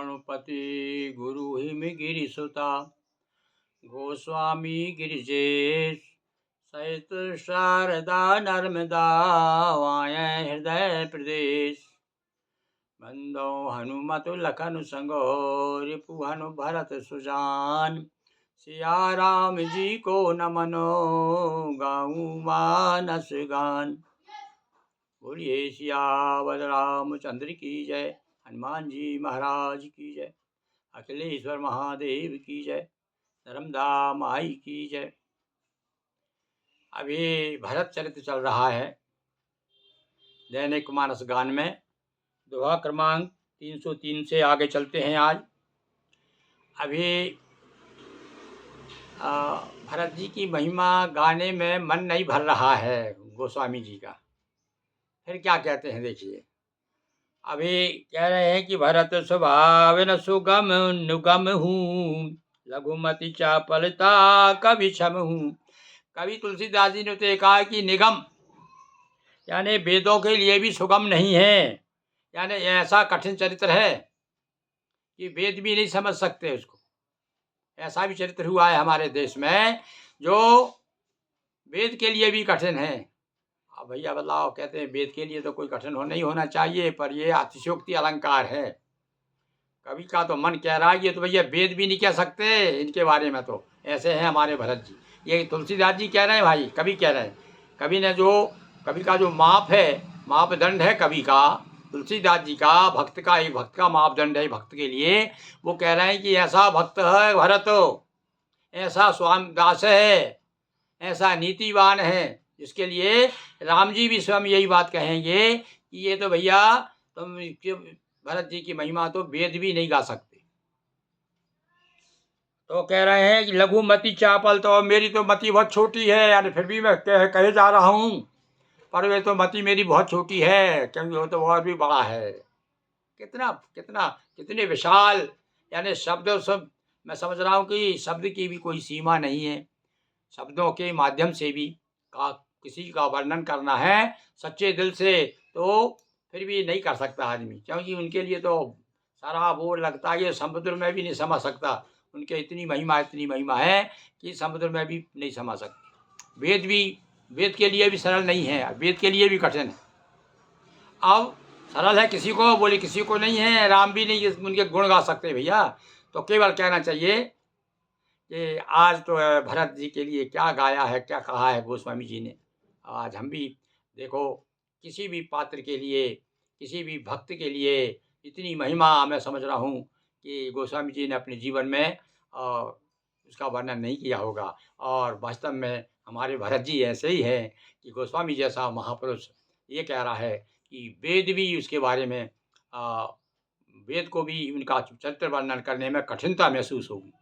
गणपति गुरु him गिरिसुता Goswami Girijesh सहित शारदा नर्मदा वाय हृदय प्रदेश बंदो हनुमत लखन संगो रिपु हनु भरत सुजान सिया राम जी को नमनो गाऊं मानस गान। बोलिए सियावर रामचंद्र की जय, हनुमान जी महाराज की जय, अखिलेश्वर महादेव की जय, नर्मदा माई की जय। अभी भरत चरित्र चल रहा है दैनिक मानस गान में। दोहा क्रमांक 303 से आगे चलते हैं। आज अभी भरत जी की महिमा गाने में मन नहीं भर रहा है गोस्वामी जी का। फिर क्या कहते हैं देखिए। अभी कह रहे हैं कि भरत स्वभाव न सुगम नुगम हूँ, लघुमति चापलता कवि क्षम हूँ। कवि तुलसीदास जी ने तो कहा कि निगम यानी वेदों के लिए भी सुगम नहीं है, यानी ऐसा कठिन चरित्र है कि वेद भी नहीं समझ सकते उसको। ऐसा भी चरित्र हुआ है हमारे देश में जो वेद के लिए भी कठिन है। अब भैया बताओ, कहते हैं वेद के लिए तो कोई कठिन नहीं होना चाहिए, पर ये अतिशयोक्ति अलंकार है। कवि का तो मन कह रहा है ये तो भैया वेद भी नहीं कह सकते इनके बारे में। तो ऐसे हैं हमारे भरत जी। ये तुलसीदास जी कह रहे हैं भाई, कवि कह रहे हैं। कवि का जो माप है, मापदंड है कवि का, तुलसीदास जी का, भक्त का, एक भक्त का मापदंड है भक्त के लिए। वो कह रहे हैं कि ऐसा भक्त है भरत, ऐसा स्वामी दास है, ऐसा नीतिवान है, जिसके लिए राम जी भी स्वयं यही बात कहेंगे कि ये तो भैया तुम भरत जी की महिमा तो वेद भी नहीं गा सकते। तो कह रहे हैं कि लघुमति चापल, तो मेरी तो मति बहुत छोटी है, यानी फिर भी मैं कहे जा रहा हूँ, पर वे तो मति मेरी बहुत छोटी है, क्योंकि वो तो और भी बड़ा है। कितने विशाल, यानी शब्द सब मैं समझ रहा हूँ कि शब्द की भी कोई सीमा नहीं है। शब्दों के माध्यम से भी किसी का वर्णन करना है सच्चे दिल से तो फिर भी नहीं कर सकता आदमी, क्योंकि उनके लिए तो सारा वो लगता है, ये समुद्र में भी नहीं समझ सकता। उनके इतनी महिमा है कि समुद्र में भी नहीं समझ सकते। वेद के लिए भी सरल नहीं है, वेद के लिए भी कठिन है। अब सरल है किसी को, बोले किसी को नहीं है। राम भी नहीं उनके गुण गा सकते भैया। तो केवल कहना चाहिए कि आज तो भरत जी के लिए क्या गाया है, क्या कहा है गोस्वामी जी ने। आज हम भी देखो, किसी भी पात्र के लिए, किसी भी भक्त के लिए इतनी महिमा मैं समझ रहा हूँ कि गोस्वामी जी ने अपने जीवन में उसका वर्णन नहीं किया होगा। और वास्तव में हमारे भरत जी ऐसे ही हैं कि गोस्वामी जैसा महापुरुष ये कह रहा है कि वेद भी उसके बारे में वेद को भी उनका चरित्र वर्णन करने में कठिनता महसूस होगी।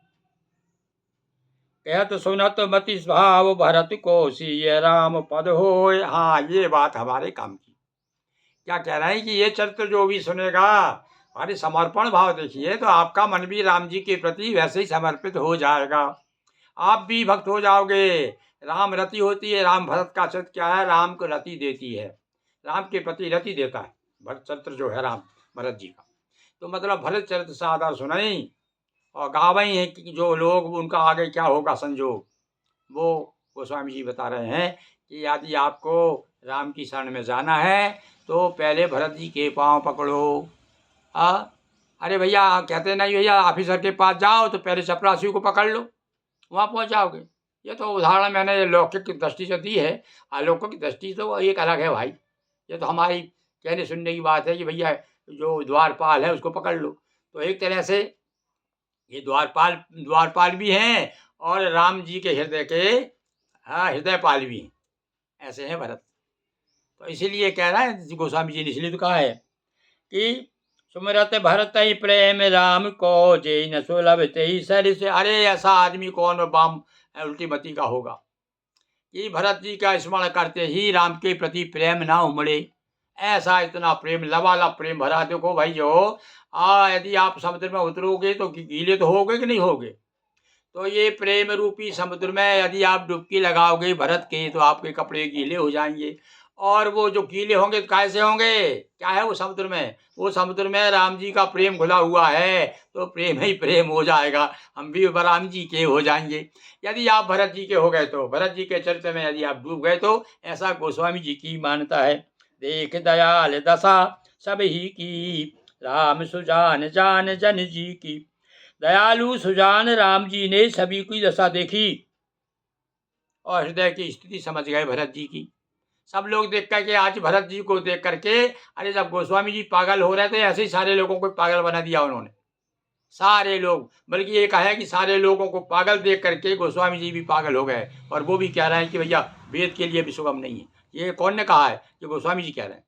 कहत सुनत मति भाव भरत को सिय राम पद होय। हाँ, ये बात हमारे काम की। क्या कह रहे हैं कि ये चरित्र जो भी सुनेगा, हमारे समर्पण भाव देखिए, तो आपका मन भी राम जी के प्रति वैसे ही समर्पित हो जाएगा। आप भी भक्त हो जाओगे। राम रति होती है, राम भरत का चरित्र क्या है, राम को रति देती है, राम के प्रति रति देता है भरत चरित्र जो है राम भरत जी का। तो मतलब भरत चरित्र सादा सुनाई और गावई है कि जो लोग उनका आगे क्या होगा संजोग, वो गोस्वामी जी बता रहे हैं कि यदि आपको राम की शरण में जाना है तो पहले भरत जी के पांव पकड़ो। अरे भैया कहते नहीं भैया ऑफिसर के पास जाओ तो पहले चपरासी को पकड़ लो, वहाँ पहुँच जाओगे। ये तो उदाहरण मैंने लौकिक की दृष्टि से दी है, अलौकिक की दृष्टि तो एक अलग है भाई। ये तो हमारी कहने सुनने की बात है कि भैया जो द्वारपाल है उसको पकड़ लो। तो एक तरह से ये द्वारपाल भी हैं और राम जी के हृदय के हृदयपाल भी हैं। ऐसे हैं भरत। तो इसीलिए कह रहा है गोस्वामी जी ने इसलिए तो कहा है कि सुमिरत भरत ही प्रेम राम को जे न सुलभ ते सर से। अरे ऐसा आदमी कौन बाम उल्टी मती का होगा कि भरत जी का स्मरण करते ही राम के प्रति प्रेम ना उमड़े। ऐसा इतना प्रेम, लबालब प्रेम भरा। देखो भाई जो यदि आप समुद्र में उतरोगे तो गीले तो होगे कि नहीं होगे। तो ये प्रेम रूपी समुद्र में यदि आप डुबकी लगाओगे भरत के तो आपके कपड़े गीले हो जाएंगे। और वो जो कीले होंगे तो कैसे होंगे? क्या है वो समुद्र में? वो समुद्र में राम जी का प्रेम घुला हुआ है, तो प्रेम ही प्रेम हो जाएगा। हम भी राम जी के हो जाएँगे। यदि आप भरत जी के हो गए तो, भरत जी के चरित्र में यदि आप डूब गए तो, ऐसा गोस्वामी जी की मान्यता है। देख दयाल दशा सब ही की, राम सुजान जान जन जी की। दयालु सुजान राम जी ने सभी की दशा देखी और हृदय की स्थिति समझ गए भरत जी की। सब लोग देख कर के आज भरत जी को देख करके, अरे जब गोस्वामी जी पागल हो रहे थे, ऐसे ही सारे लोगों को पागल बना दिया उन्होंने। सारे लोग, बल्कि ये कहा है कि सारे लोगों को पागल देख करके गोस्वामी जी भी पागल हो गए, और वो भी कह रहे हैं कि भैया वेद के लिए भी सुगम नहीं है। ये कौन ने कहा है? कि गोस्वामी जी कह रहे हैं।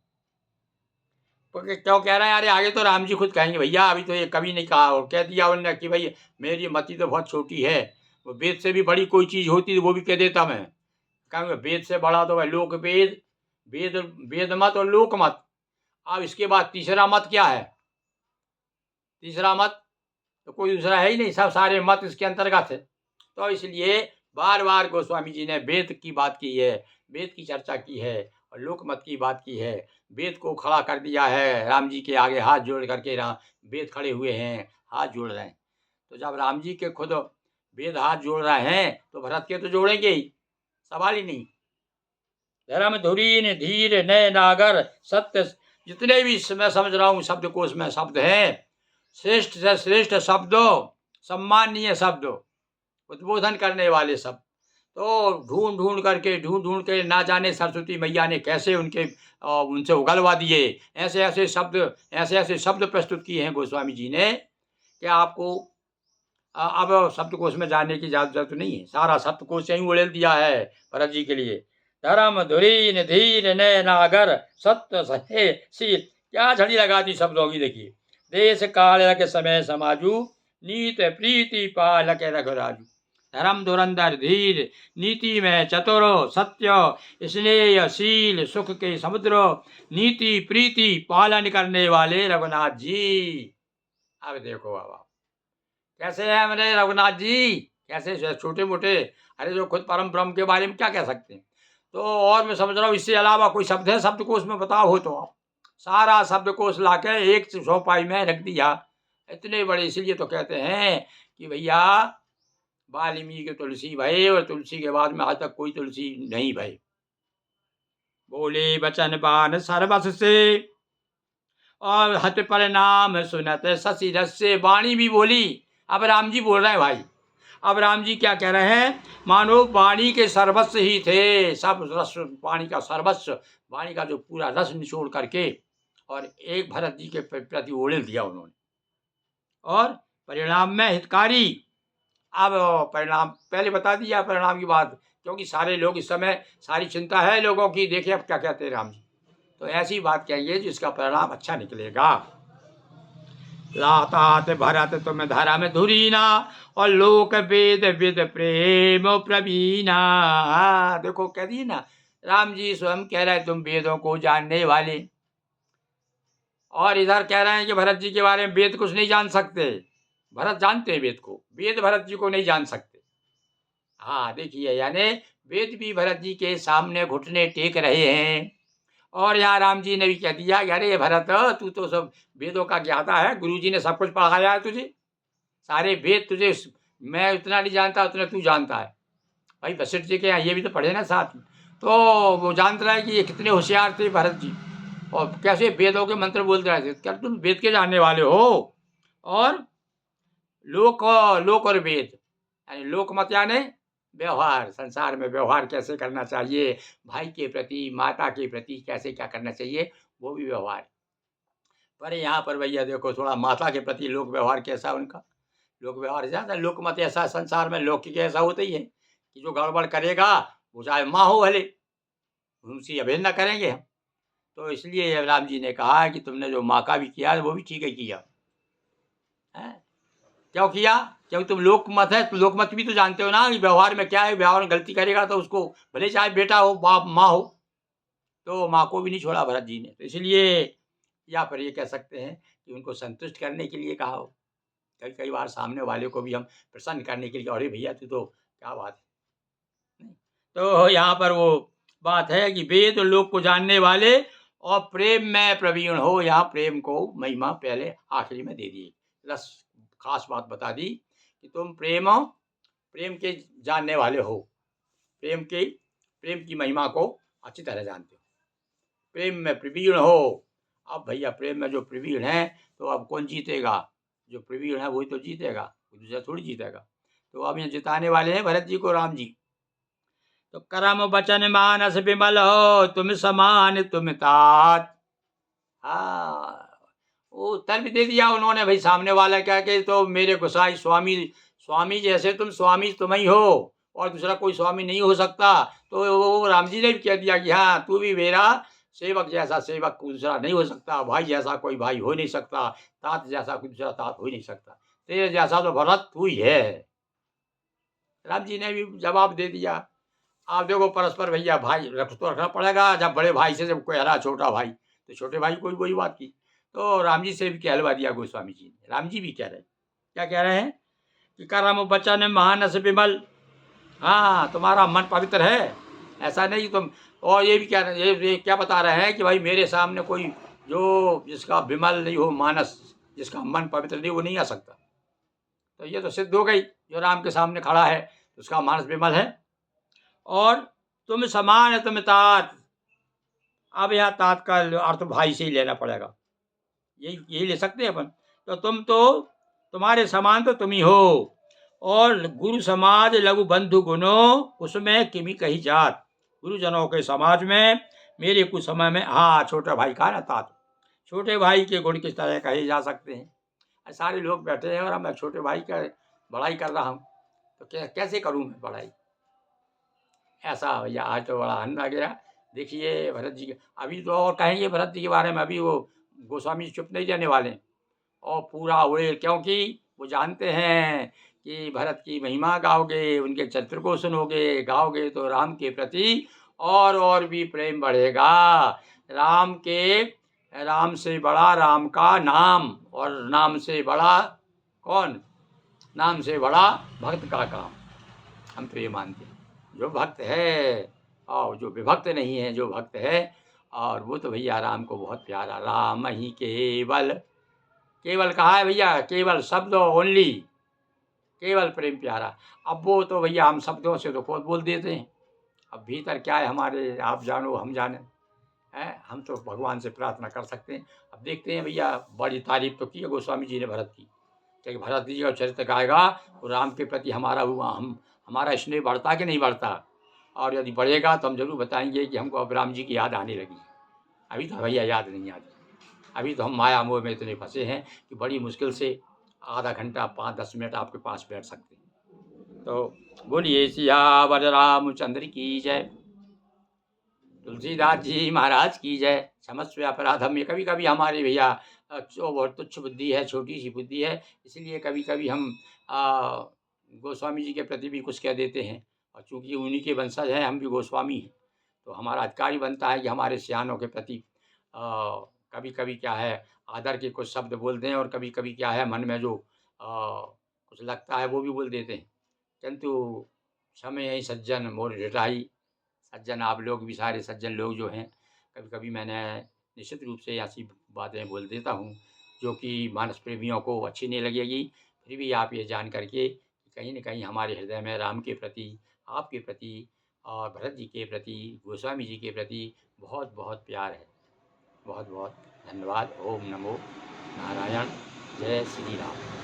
क्योंकि क्यों कह रहे हैं? अरे आगे तो राम जी खुद कहेंगे, भैया अभी तो ये कभी नहीं कहा, और कह दिया उन्होंने कि भाई मेरी मति तो बहुत छोटी है, वो वेद से भी बड़ी कोई चीज़ होती तो वो भी कह देता मैं। कहेंगे वेद से बड़ा तो भाई लोक वेद, वेद वेद मत और लोक मत। अब इसके बाद तीसरा मत क्या है? तीसरा मत तो कोई दूसरा है ही नहीं, सब सारे मत इसके अंतर्गत है। तो इसलिए बार बार गोस्वामी जी ने वेद की बात की है, वेद की चर्चा की है और लोकमत की बात की है। वेद को खड़ा कर दिया है, राम जी के आगे हाथ जोड़ करके वेद खड़े हुए हैं, हाथ जोड़ रहे हैं। तो जब राम जी के खुद वेद हाथ जोड़ रहे हैं तो भरत के तो जोड़ेंगे ही, सवाल ही नहीं। धर्म धुरीन धीर नय नागर सत्य, जितने भी मैं समझ रहा हूँ शब्दकोश में शब्द हैं, श्रेष्ठ से श्रेष्ठ शब्दों, सम्माननीय शब्दों, उद्बोधन करने वाले शब्द, तो ढूंढ ढूंढ के ना जाने सरस्वती मैया ने कैसे उनसे उगलवा दिए। ऐसे ऐसे शब्द प्रस्तुत किए हैं गोस्वामी जी ने कि आपको अब शब्दकोश में जाने की जरूरत नहीं है, सारा शब्दकोश यहीं उड़ेल दिया है भरत जी के लिए। धर्म धुरीन धीर नय नागर सत्य सहे शील, क्या झड़ी लगा दी शब्दों की। देखिए, देश काल के समय समाजू, नीत प्रीति पालक रघुराजू। धर्म धुरंधर धीर, नीति में चतुर, सत्य स्नेहशील, सुख के समुद्र, नीति प्रीति पालन करने वाले रघुनाथ जी। अब देखो बाबा कैसे हैं हमारे रघुनाथ जी, कैसे छोटे मोटे, अरे जो खुद परम ब्रह्म के बारे में क्या कह सकते हैं। तो और मैं समझ रहा हूँ इससे अलावा कोई शब्द है शब्दकोश में? बताओ हो तो आप। सारा शब्दकोश लाके एक चौपाई में रख दिया, इतने बड़े। इसलिए तो कहते हैं कि भैया वाल्मीकि तुलसी भये और तुलसी के बाद में आज तक कोई तुलसी नहीं भये। बोले वचन बान सर्वस से और हत परिणाम सुनत शशि रस से, वाणी भी बोली। अब राम जी बोल रहे हैं भाई। अब राम जी क्या कह रहे हैं? मानो वाणी के सर्वस्व ही थे, सब रस वाणी का सर्वस्व, वाणी का जो पूरा रस निचोड़ करके और एक भरत जी के प्रति ओढ़ दिया उन्होंने, और परिणाम में हितकारी। अब परिणाम पहले बता दिया, परिणाम की बात, क्योंकि सारे लोग इस समय, सारी चिंता है लोगों की, देखिए अब क्या कहते हैं राम जी। तो ऐसी बात कहिए जिसका परिणाम अच्छा निकलेगा। लातात भरत तुम धर्म धुरीना और लोक वेद विद प्रेम प्रवीणा। देखो कह दी ना, राम जी स्वयं कह रहे तुम वेदों को जानने वाले, और इधर कह रहे हैं कि भरत जी के बारे में वेद कुछ नहीं जान सकते। भरत जानते हैं वेद को, वेद भरत जी को नहीं जान सकते। हाँ देखिए, यानी वेद भी भरत जी के सामने घुटने टेक रहे हैं। और यहाँ राम जी ने भी कह दिया कि अरे भरत, तू तो सब वेदों का ज्ञाता है, गुरु जी ने सब कुछ पढ़ाया है तुझे, सारे वेद तुझे, मैं उतना नहीं जानता उतना तू जानता है। भाई वशिष्ठ जी के यहाँ ये भी तो पढ़े ना साथ में, तो वो जानता रहा है कि ये कितने होशियार थे भरत जी, और कैसे वेदों के मंत्र बोलते रहे थे। क्या तुम वेद के जानने वाले हो? और लोक लोक और वेद, यानी लोक मत यानी व्यवहार, संसार में व्यवहार कैसे करना चाहिए, भाई के प्रति, माता के प्रति कैसे क्या करना चाहिए, वो भी व्यवहार। पर यहाँ पर भैया देखो थोड़ा माता के प्रति लोक व्यवहार कैसा उनका, लोक व्यवहार ज़्यादा, लोक मत ऐसा संसार में लौकिक ऐसा होता ही है कि जो गड़बड़ करेगा वो चाहे माँ हो भले, उनसे अवहेलना करेंगे हम। तो इसलिए राम जी ने कहा कि तुमने जो माँ का भी किया वो भी ठीक है किया है। क्यों किया? क्योंकि तुम लोकमत है, तो लोकमत भी तो जानते हो ना कि व्यवहार में क्या है, व्यवहार में गलती करेगा तो उसको भले चाहे बेटा हो, बाप माँ हो, तो माँ को भी नहीं छोड़ा भरत जी ने। तो इसलिए या फिर ये कह सकते हैं कि उनको संतुष्ट करने के लिए कहा हो। कई कई बार सामने वाले को भी हम प्रसन्न करने के लिए, अरे भैया तू तो क्या बात है। नहीं? तो यहाँ पर वो बात है कि वेद लोक को जानने वाले और प्रेम में प्रवीण हो। यहाँ प्रेम को महिमा पहले आखिरी में दे दी, बस खास बात बता दी कि तुम प्रेम के जानने वाले हो, प्रेम की महिमा को अच्छी तरह जानते हो, प्रेम में प्रवीण हो। अब भैया प्रेम में जो प्रवीण है तो अब कौन जीतेगा? जो प्रवीण है वही तो जीतेगा, दूसरा थोड़ी जीतेगा। तो अब यहाँ जिताने वाले हैं भरत जी को राम जी। तो करम वचन मानस विमल हो, तुम समान तुम तात। हाँ, वो उत्तर भी दे दिया उन्होंने भाई सामने वाला क्या कि तो मेरे गोसाई स्वामी, स्वामी जैसे तुम ही हो और दूसरा कोई स्वामी नहीं हो सकता। तो वो राम जी ने भी कह दिया कि हाँ तू भी मेरा सेवक जैसा सेवक दूसरा नहीं हो सकता, भाई जैसा कोई भाई हो नहीं सकता, तात जैसा कोई दूसरा तात हो नहीं सकता, तेरे जैसा तो भरत तू ही है। राम जी ने भी जवाब दे दिया। आप देखो परस्पर भैया भाई तो रखना पड़ेगा, जब बड़े भाई से जब कोई हरा छोटा भाई तो छोटे भाई को भी वही बात की। तो राम जी से भी कहलवा दिया गोस्वामी जी ने। राम जी भी कह रहे हैं, क्या कह रहे हैं कि करम वचन मानस विमल, हाँ तुम्हारा मन पवित्र है, ऐसा नहीं तुम। और ये भी क्या ये क्या बता रहे हैं कि भाई मेरे सामने कोई जो जिसका विमल नहीं हो मानस, जिसका मन पवित्र नहीं वो नहीं आ सकता। तो ये तो सिद्ध हो गई, जो राम के सामने खड़ा है उसका मानस विमल है। और तुम समान तुम तात, अब यहाँ तात का अर्थ भाई से ही लेना पड़ेगा, यही ले सकते हैं अपन। तो तुम्हारे समान तो तुम ही हो, और गुरु समाज लघु बंधु गुनो उसमें किमी कही जात। गुरुजनों के समाज में मेरे कुछ समय में, हाँ छोटा भाई का ना तात, छोटे भाई के गुण किस तरह कहे जा सकते हैं। सारे लोग बैठे हैं और मैं छोटे भाई का बड़ाई कर रहा हूँ, तो कैसे करूँ मैं बड़ाई? ऐसा भैया आज तो बड़ा आनंद आ गया। देखिए भरत जी के अभी तो और कहेंगे भरत जी के बारे में, अभी वो गोस्वामी चुप नहीं रहने वाले और पूरा हुए, क्योंकि वो जानते हैं कि भरत की महिमा गाओगे, उनके चरित्र को सुनोगे गाओगे तो राम के प्रति और भी प्रेम बढ़ेगा। राम से बड़ा राम का नाम, और नाम से बड़ा कौन? नाम से बड़ा भक्त का काम। हम तो ये मानते हैं जो भक्त है और जो विभक्त नहीं है, जो भक्त है और वो तो भैया राम को बहुत प्यारा। राम ही केवल, केवल कहा है भैया, केवल शब्द ओनली, केवल प्रेम प्यारा। अब वो तो भैया हम शब्दों से तो खुद बोल देते हैं, अब भीतर क्या है हमारे आप जानो हम जाने हैं। हम तो भगवान से प्रार्थना कर सकते हैं। अब देखते हैं भैया, बड़ी तारीफ तो की है गोस्वामी जी ने भरत की, क्योंकि भरत जी का चरित्र गाएगा तो राम के प्रति हमारा स्नेह बढ़ता कि नहीं बढ़ता। और यदि बढ़ेगा तो हम जरूर बताएंगे कि हमको अब राम जी की याद आने लगी। अभी तो भैया याद नहीं आती, अभी तो हम माया मोह में इतने फंसे हैं कि बड़ी मुश्किल से आधा घंटा 5-10 मिनट आपके पास बैठ सकते हैं। तो बोलिए सियावर रामचंद्र की जय, तुलसीदास जी महाराज की जय। क्षमस्व अपराधम में कभी कभी हमारे भैया बहुत तुच्छ बुद्धि है, छोटी सी बुद्धि है, इसलिए कभी कभी हम गोस्वामी जी के प्रति भी कुछ कह देते हैं। और चूंकि उन्हीं के वंशज हैं, हम भी गोस्वामी हैं, तो हमारा अधिकार ही बनता है कि हमारे सियानों के प्रति कभी कभी क्या है आदर के कुछ शब्द बोल दें, और कभी कभी क्या है मन में जो कुछ लगता है वो भी बोल देते हैं। किंतु समय यही सज्जन मोर रिटाई, सज्जन आप लोग भी सारे सज्जन लोग जो हैं, कभी कभी मैंने निश्चित रूप से ऐसी बातें बोल देता हूँ जो कि मानस प्रेमियों को अच्छी नहीं लगेगी। फिर भी आप ये जान करके कि कहीं न कहीं हमारे हृदय में राम के प्रति, आपके प्रति और भरत जी के प्रति, गोस्वामी जी के प्रति बहुत बहुत प्यार है। बहुत बहुत धन्यवाद। ओम नमो नारायण। जय श्री राम।